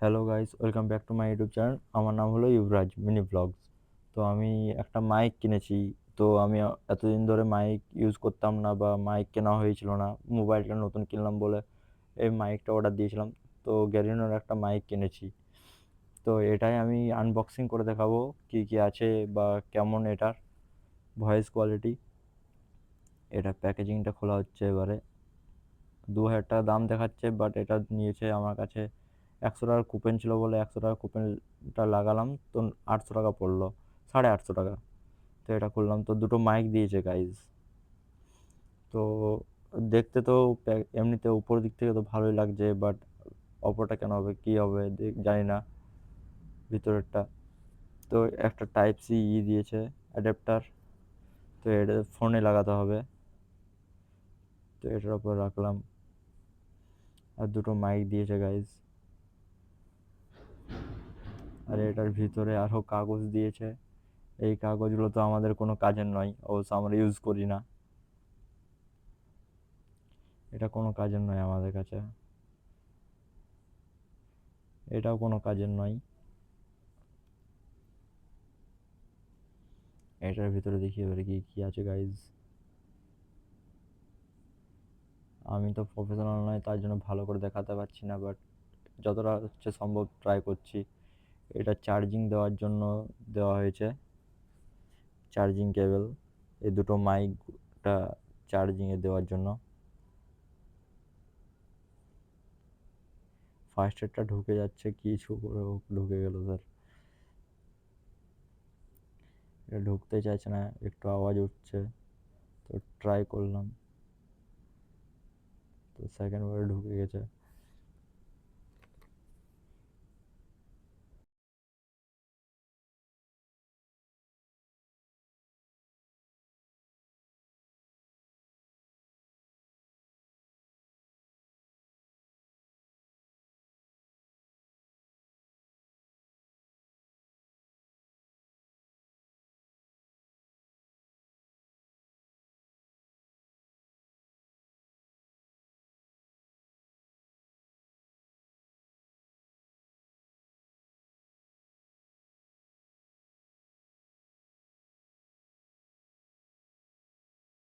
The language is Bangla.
Hello guys, welcome back to my YouTube channel. আমার নাম হলো ইউবরাজ মিনি ব্লগস। তো আমি একটা মাইক কিনেছি। তো আমি এতদিন ধরে মাইক ইউজ করতাম না, বা মাইক কেনা হয়েছিল না। মোবাইলটা নতুন কিনলাম বলে এই মাইকটা অর্ডার দিয়েছিলাম। তো গ্যারিনোর একটা মাইক কিনেছি। তো এটাই আমি আনবক্সিং করে দেখাবো কি কি আছে বা কেমন এটার ভয়েস কোয়ালিটি। এটা প্যাকেজিংটা খোলা হচ্ছে এবারে। 2000 টাকা দাম দেখাচ্ছে, বাট এটা নিয়েছে আমার কাছে 100 টাকার কুপন ছিল বলে 100 টাকার কুপনটা লাগালাম, তো 800 টাকা পড়লো, 850 টাকা। তো এটা করলাম, তো দুটো মাইক দিয়েছে গাইজ। তো দেখতে তো এমনিতে উপর দিক থেকে তো ভালোই লাগছে, বাট অপরটা কেন হবে, কি হবে জানি না ভিতরেরটা। তো একটা টাইপ সি দিয়েছে, অ্যাডাপ্টার। তো এটা ফোনে লাগাতে হবে। তো এটার উপর রাখলাম, আর দুটো মাইক দিয়েছে গাইজ। আর এটার ভিতরে আরও কাগজ দিয়েছে। এই কাগজগুলো তো আমাদের কোনো কাজের নয়, অবশ্য আমরা ইউজ করি না। এটা কোনো কাজের নয় আমাদের কাছে, এটাও কোনো কাজের নয়। এটার ভিতরে দেখি এবারে কি কি আছে গাইজ। আমি তো প্রফেশনাল নয়, তার জন্য ভালো করে দেখাতে পারছি না, বাট যতটা হচ্ছে সম্ভব ট্রাই করছি। এটা চার্জিং দেওয়ার জন্য দেওয়া হয়েছে, চার্জিং কেবল। এই দুটো মাইকটা চার্জিংয়ে দেওয়ার জন্য। ফার্স্ট এডটা ঢুকে যাচ্ছে, কিছু করে হোক ঢুকে গেল স্যার। এটা ঢুকতে চাইছে না, একটু আওয়াজ উঠছে। তো ট্রাই করলাম, তো সেকেন্ড বারে ঢুকে গেছে।